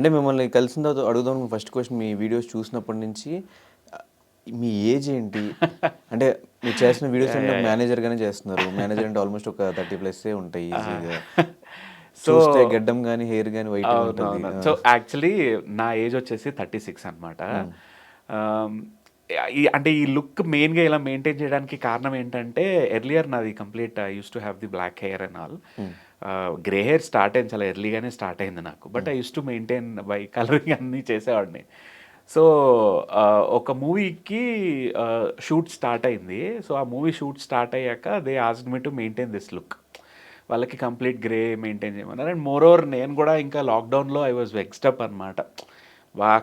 అంటే మిమ్మల్ని కలిసిన తర్వాత అడుగుదాం ఫస్ట్ క్వశ్చన్ మీ వీడియోస్ చూసినప్పటి నుంచి మీ ఏజ్ ఏంటి? అంటే మీరు చేసిన వీడియోస్ అంటే మేనేజర్‌గానే చేస్తున్నారు. మేనేజర్ అంటే ఆల్మోస్ట్ ఒక 30+ ఉంటాయి ఈజీగా. సో చూస్తే గెడ్డం గాని, హెయిర్ గాని వైట్‌గా ఉంటది. అవునవును. సో యాక్చువల్లీ నా ఏజ్ వచ్చేసి 36 అనమాట. అంటే ఈ లుక్ మెయిన్‌గా ఇలా మెయింటైన్ చేయడానికి కారణం ఏంటంటే, ఎర్లియర్ నాది complete I used to have the black hair and all. Grey hair start అయింది, చాలా ఎర్లీగానే స్టార్ట్ అయింది నాకు. But I used to maintain by colouring అన్నీ చేసేవాడిని. సో ఒక మూవీకి షూట్ స్టార్ట్ అయింది. సో ఆ మూవీ షూట్ స్టార్ట్ అయ్యాక they asked me to maintain this look. వాళ్ళకి కంప్లీట్ గ్రే మెయింటైన్ చేయమన్నారు. అండ్ మోర్ ఓవర్ నేను కూడా ఇంకా లాక్డౌన్లో ఐ వాజ్ వెక్స్డ్ అప్ అనమాట.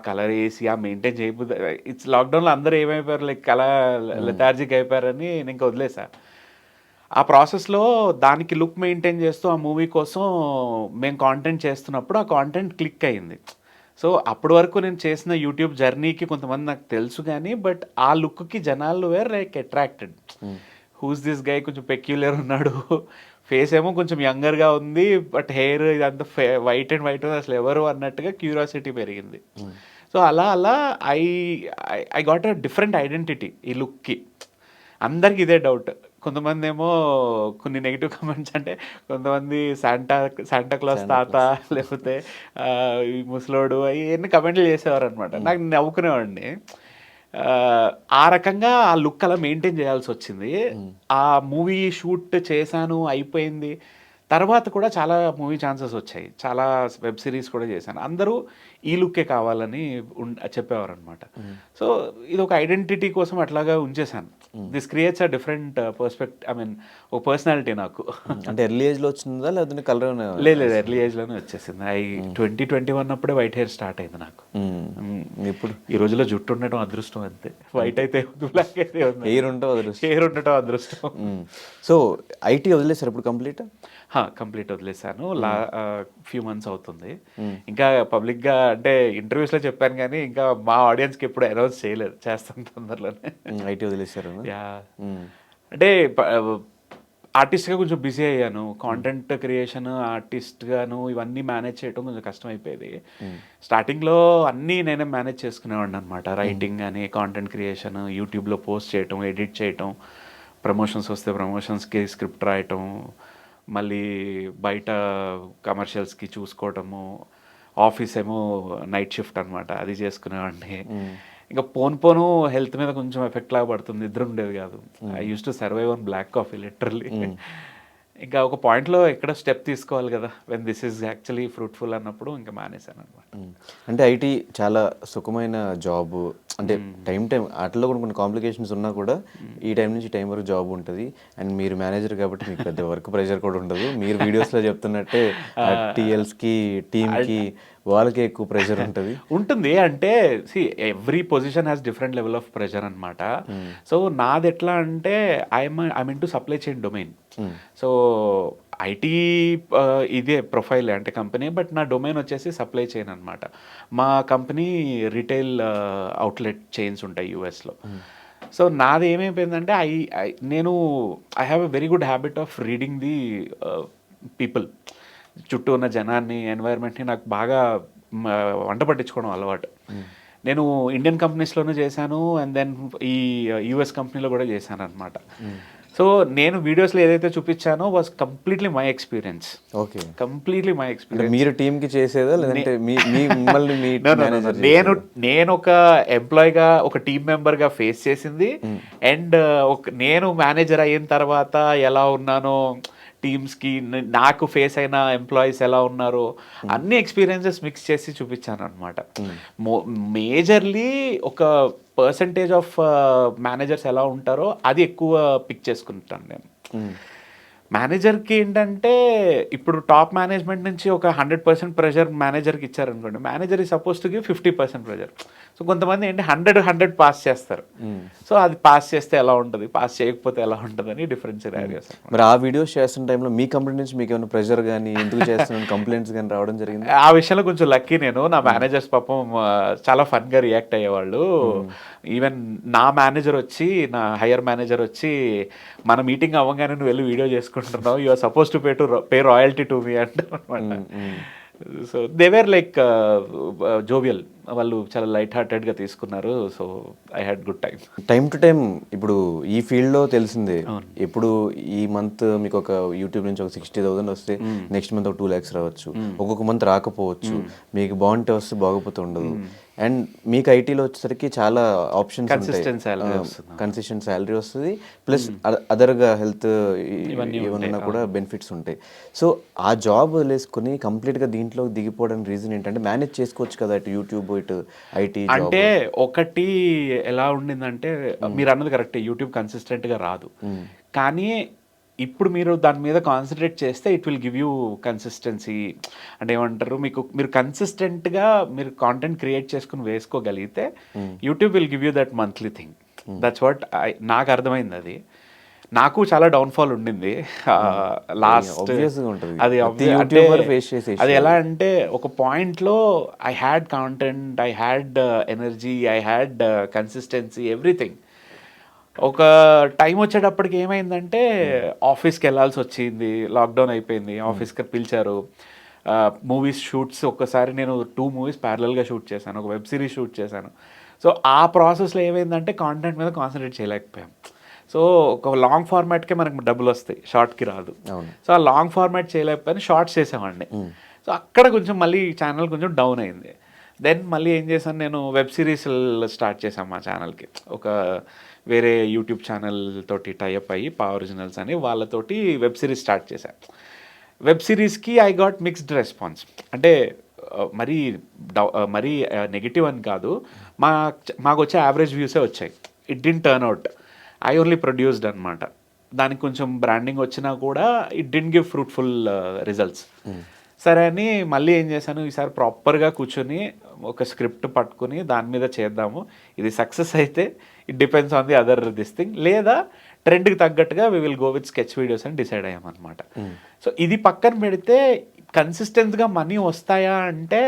కలర్ వేసి ఆ మెయింటైన్ చేయబోద్దు. ఇట్స్ లాక్డౌన్లో అందరూ ఏమైపోయారు, లైక్ అలా లెథార్జిక్ అయిపోయారని నేను ఇంకా వదిలేసా. ఆ ప్రాసెస్లో దానికి లుక్ మెయింటైన్ చేస్తూ ఆ మూవీ కోసం మేము కాంటెంట్ చేస్తున్నప్పుడు ఆ కాంటెంట్ క్లిక్ అయింది. సో అప్పటి వరకు నేను చేసిన యూట్యూబ్ జర్నీకి కొంతమంది నాకు తెలుసు కానీ, బట్ ఆ లుక్కి జనాలు were like attracted. Who's this guy, కొంచెం పెక్యులర్ ఉన్నాడు, ఫేస్ ఏమో కొంచెం యంగర్గా ఉంది, బట్ హెయిర్ ఇదంతా వైట్ అండ్ వైట్ అసలు ఎవరు అన్నట్టుగా క్యూరియాసిటీ పెరిగింది. సో అలా అలా I I got a different identity ఈ లుక్కి. అందరికి ఇదే డౌట్. కొంతమంది ఏమో కొన్ని నెగిటివ్ కామెంట్స్, అంటే కొంతమంది శాంటా క్లాస్ తాత, లేకపోతే ఈ ముసలోడు అవన్నీ కమెంట్లు చేసేవారు అనమాట. నాకు నవ్వుకునేవాడిని. ఆ రకంగా ఆ లుక్ అలా మెయింటైన్ చేయాల్సి వచ్చింది. ఆ మూవీ షూట్ చేశాను, అయిపోయింది. తర్వాత కూడా చాలా మూవీ ఛాన్సెస్ వచ్చాయి, చాలా వెబ్ సిరీస్ కూడా చేశాను. అందరూ ఈ లుక్కే కావాలని చెప్పేవారు అనమాట. సో ఇది ఒక ఐడెంటిటీ కోసం అట్లాగా ఉంచేశాను. This creates a different perspective, I mean ఒక పర్సనాలిటీ నాకు. అంటే ఎర్లీ ఏజ్లో వచ్చిందా లేదంటే కలర్? లేదు, ఎర్లీ ఏజ్లోనే వచ్చేసింది. 2021 అప్పుడే వైట్ హెయిర్ స్టార్ట్ అయింది నాకు. ఇప్పుడు ఈ రోజుల్లో జుట్టు ఉండటం అదృష్టం అంతే. వైట్ అయితే బ్లాక్ అయితే హెయిర్ ఉండటం అదృష్టం. హెయిర్ ఉండటం అదృష్టం. సో ఐటీ వదిలేసారు ఇప్పుడు కంప్లీట్? కంప్లీట్ వదిలేసాను. ఫ్యూ మంత్స్ అవుతుంది. ఇంకా పబ్లిక్గా అంటే ఇంటర్వ్యూస్లో చెప్పాను కానీ ఇంకా మా ఆడియన్స్కి ఎప్పుడు అనౌన్స్ చేయలేదు, చేస్తాను తొందరలోనే. ఐటీ వదిలేసారు? యా, అంటే ఆర్టిస్ట్గా కొంచెం బిజీ అయ్యాను. కాంటెంట్ క్రియేషన్ ఆర్టిస్ట్గాను ఇవన్నీ మేనేజ్ చేయడం కొంచెం కష్టం అయిపోయేది. స్టార్టింగ్లో అన్నీ నేనే మేనేజ్ చేసుకునేవాడిని అనమాట. రైటింగ్ అని, కాంటెంట్ క్రియేషన్, యూట్యూబ్లో పోస్ట్ చేయటం, ఎడిట్ చేయటం, ప్రమోషన్స్ వస్తే ప్రమోషన్స్కి స్క్రిప్ట్ రాయటం, మళ్ళీ బయట కమర్షియల్స్కి చూసుకోవటము, ఆఫీస్ ఏమో నైట్ షిఫ్ట్ అనమాట, అది చేసుకునేవాడిని. ఇంకా పోను హెల్త్ మీద కొంచెం ఎఫెక్ట్ లాగా పడుతుంది, నిద్ర ఉండేది కాదు. I use to survive on black coffee literally. ఇంకా ఒక పాయింట్లో ఎక్కడ స్టెప్ తీసుకోవాలి కదా, when this is actually fruitful అన్నప్పుడు ఇంకా మానేశాను అనమాట. అంటే ఐటీ చాలా సుఖమైన జాబ్, అంటే టైం వాటిలో కూడా కొన్ని కాంప్లికేషన్స్ ఉన్నా కూడా ఈ టైం నుంచి టైం వరకు జాబ్ ఉంటుంది. అండ్ మీరు మేనేజర్ కాబట్టి మీకు పెద్ద వర్క్ ప్రెషర్ కూడా ఉండదు. మీరు వీడియోస్లో చెప్తున్నట్టే టీఎల్స్కి, టీమ్కి వాళ్ళకి ఎక్కువ ప్రెషర్ ఉంటుంది. అంటే every position has different level of pressure అనమాట. సో నాది ఎట్లా అంటే I mean to supply chain domain. So IT ఇదే ప్రొఫైల్ అంటే కంపెనీ, బట్ నా డొమైన్ వచ్చేసి సప్లై చైన్ అనమాట. మా కంపెనీ రిటైల్ అవుట్లెట్ చైన్స్ ఉంటాయి యూఎస్లో. సో నాది ఏమైపోయిందంటే నేను I have a very good habit of reading the people, చుట్టూ ఉన్న జనాన్ని, ఎన్వైర్న్మెంట్ని నాకు బాగా వంట పట్టించుకోవడం అలవాటు. నేను ఇండియన్ కంపెనీస్లోనూ చేశాను, అండ్ దెన్ ఈ యూఎస్ కంపెనీలో కూడా చేశాను అనమాట. సో నేను వీడియోస్లో ఏదైతే చూపించానో was completely my experience. Okay, completely my experience. మీరు టీమ్కి చేసేదా లేదంటే నేను ఒక ఎంప్లాయీగా, ఒక టీమ్ మెంబర్గా ఫేస్ చేసింది, అండ్ నేను మేనేజర్ అయిన తర్వాత ఎలా ఉన్నానో, టీమ్స్కి నాకు ఫేస్ అయిన ఎంప్లాయీస్ ఎలా ఉన్నారో అన్ని ఎక్స్పీరియన్సెస్ మిక్స్ చేసి చూపించాను అనమాట. మేజర్లీ ఒక పర్సంటేజ్ ఆఫ్ మేనేజర్స్ ఎలా ఉంటారో అది ఎక్కువ పిక్ చేసుకుంటాను నేను. మేనేజర్కి ఏంటంటే ఇప్పుడు టాప్ మేనేజ్మెంట్ నుంచి ఒక 100% ప్రెషర్ మేనేజర్కి ఇచ్చారనుకోండి, మేనేజర్ ఈ suppose to give 50% pressure. So కొంతమంది ఏంటి 100 పాస్ చేస్తారు. సో అది పాస్ చేస్తే ఎలా ఉంటుంది, పాస్ చేయకపోతే ఎలా ఉంటుంది అని డిఫరెంట్ సినారియోస్. మరి ఆ వీడియోస్ చేస్తున్న టైంలో మీ కంపెనీ నుంచి మీకు ఏమైనా ప్రెషర్ కానీ, ఎందుకు చేస్తున్నాను కంప్లైంట్స్ కానీ రావడం జరిగింది? ఆ విషయంలో కొంచెం లక్కీ నేను. నా మేనేజర్స్ పాపం చాలా ఫన్గా రియాక్ట్ అయ్యేవాళ్ళు. ఈవెన్ నా మేనేజర్ వచ్చి, నా హైయర్ మేనేజర్ వచ్చి, మన మీటింగ్ అవ్వగానే నువ్వు వెళ్ళి వీడియో చేసుకుంటున్నావు, you are supposed to pay royalty to me అంటారు అనమాట. సో దేవేర్ లైక్ జోవియల్, వాళ్ళు చాలా లైట్ హార్టెడ్గా తీసుకున్నారు. So I had good time. Time to time ఇప్పుడు ఈ ఫీల్డ్లో తెలిసిందే, ఇప్పుడు ఈ మంత్ మీకు ఒక యూట్యూబ్ నుంచి ఒక 60,000 వస్తే నెక్స్ట్ మంత్ ఒక 2 lakhs రావచ్చు, ఒక్కొక్క మంత్ రాకపోవచ్చు, మీకు బాగుంటే వస్తే బాగోపోతే ఉండదు. అండ్ మీకు ఐటీలో వచ్చేసరికి చాలా ఆప్షన్స్ కన్సిస్టెంట్ సాలరీ వస్తుంది, కన్సిస్టెంట్ శాలరీ వస్తుంది, ప్లస్ అదర్గా హెల్త్ ఏమన్నా కూడా బెనిఫిట్స్ ఉంటాయి. సో ఆ జాబ్ వదిలేసుకుని కంప్లీట్గా దీంట్లో దిగిపోవడానికి రీజన్ ఏంటంటే మేనేజ్ చేసుకోవచ్చు కదా ఇటు యూట్యూబ్ ఇటు ఐటీ. అంటే ఒకటి ఎలా ఉండిందంటే మీరు అన్నది కరెక్ట్, యూట్యూబ్ కన్సిస్టెంట్గా రాదు, కానీ ఇప్పుడు మీరు దాని మీద కాన్సన్ట్రేట్ చేస్తే it will give you consistency. అంటే ఏమంటారు, మీరు కన్సిస్టెంట్గా మీరు కాంటెంట్ క్రియేట్ చేసుకుని వేసుకోగలిగితే YouTube will give you that monthly thing. That's what నాకు అర్థమైంది. అది నాకు చాలా డౌన్ఫాల్ ఉండింది లాస్ట్. అది అది ఎలా అంటే ఒక పాయింట్లో I had content, I had energy, I had consistency, everything. ఒక టైం వచ్చేటప్పటికి ఏమైందంటే ఆఫీస్కి వెళ్ళాల్సి వచ్చింది, లాక్డౌన్ అయిపోయింది, ఆఫీస్కి పిలిచారు, మూవీస్ షూట్స్. ఒక్కసారి నేను 2 movies ప్యారలల్గా షూట్ చేశాను, ఒక వెబ్ సిరీస్ షూట్ చేశాను. సో ఆ ప్రాసెస్లో ఏమైందంటే కాంటెంట్ మీద కాన్సన్ట్రేట్ చేయలేకపోయాం. సో ఒక లాంగ్ ఫార్మాట్కే మనకు డబ్బులు వస్తాయి, షార్ట్కి రాదు. సో ఆ లాంగ్ ఫార్మాట్ చేయలేకపోయినా షార్ట్స్ చేసామండి. సో అక్కడ కొంచెం మళ్ళీ ఛానల్ కొంచెం డౌన్ అయింది. దెన్ మళ్ళీ ఏం చేశాను, నేను వెబ్ సిరీస్ స్టార్ట్ చేశాను మా ఛానల్కి. ఒక వేరే యూట్యూబ్ ఛానల్ తోటి టైఅప్ అయ్యి పా ఒరిజినల్స్ అని వాళ్ళతోటి వెబ్ సిరీస్ స్టార్ట్ చేశాను. వెబ్ సిరీస్కి ఐ గాట్ మిక్స్డ్ రెస్పాన్స్. అంటే మరీ నెగిటివ్ అని కాదు, మాకు వచ్చే యావరేజ్ వ్యూసే వచ్చాయి. It didn't turn out, I only produced అనమాట. దానికి కొంచెం బ్రాండింగ్ వచ్చినా కూడా it didn't give fruitful results. సరే అని మళ్ళీ ఏం చేశాను, ఈసారి ప్రాపర్గా కూర్చొని ఒక స్క్రిప్ట్ పట్టుకుని దాని మీద చేద్దాము, ఇది సక్సెస్ అయితే it depends on the other this thing, లేదా ట్రెండ్కి తగ్గట్టుగా we will go with sketch videos అని డిసైడ్ అయ్యామన్నమాట. సో ఇది పక్కన పెడితే కన్సిస్టెంట్గా మనీ వస్తాయా అంటే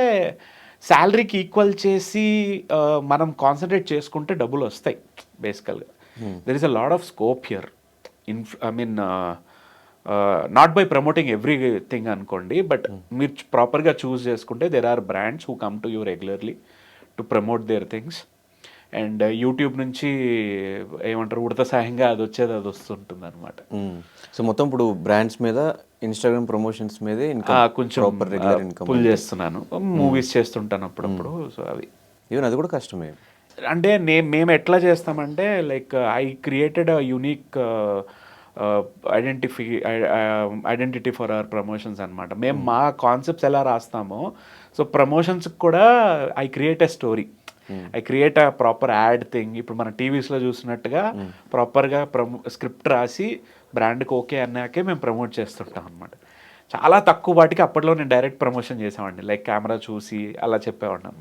శాలరీకి ఈక్వల్ చేసి మనం కాన్సన్ట్రేట్ చేసుకుంటే డబ్బులు వస్తాయి బేసికల్గా. There is a lot of scope here. I mean not by promoting everything అనుకోండి, బట్ మీరు ప్రాపర్గా చూస్ చేసుకుంటే there are brands who come to you regularly to promote their things. And YouTube నుంచి ఏమంటారు ఉడత సాయంగా అది వస్తుంటుంది అనమాట. సో మొత్తం ఇప్పుడు బ్రాండ్స్ మీద, ఇన్స్టాగ్రామ్ ప్రమోషన్స్ మీదే కొంచెం రెగ్యులర్ ఇన్కమ్ పుల్ చేస్తున్నాను. మూవీస్ చేస్తుంటాను అప్పుడప్పుడు. సో అవి ఈవెన్ అది కూడా కష్టమే. అంటే మేము ఎట్లా చేస్తామంటే like I created a unique identity for our promotions అనమాట. మేము మా కాన్సెప్ట్స్ ఎలా రాస్తామో, సో ప్రమోషన్స్కి కూడా I create a story, I create a proper add thing. ఇప్పుడు మన టీవీస్లో చూసినట్టుగా ప్రాపర్గా స్క్రిప్ట్ రాసి బ్రాండ్కి ఓకే అన్నాకే మేము ప్రమోట్ చేస్తుంటాం అనమాట. చాలా తక్కువ వాటికి అప్పట్లో నేను డైరెక్ట్ ప్రమోషన్ చేసామండి, లైక్ కెమెరా చూసి అలా చెప్పేవాడిని.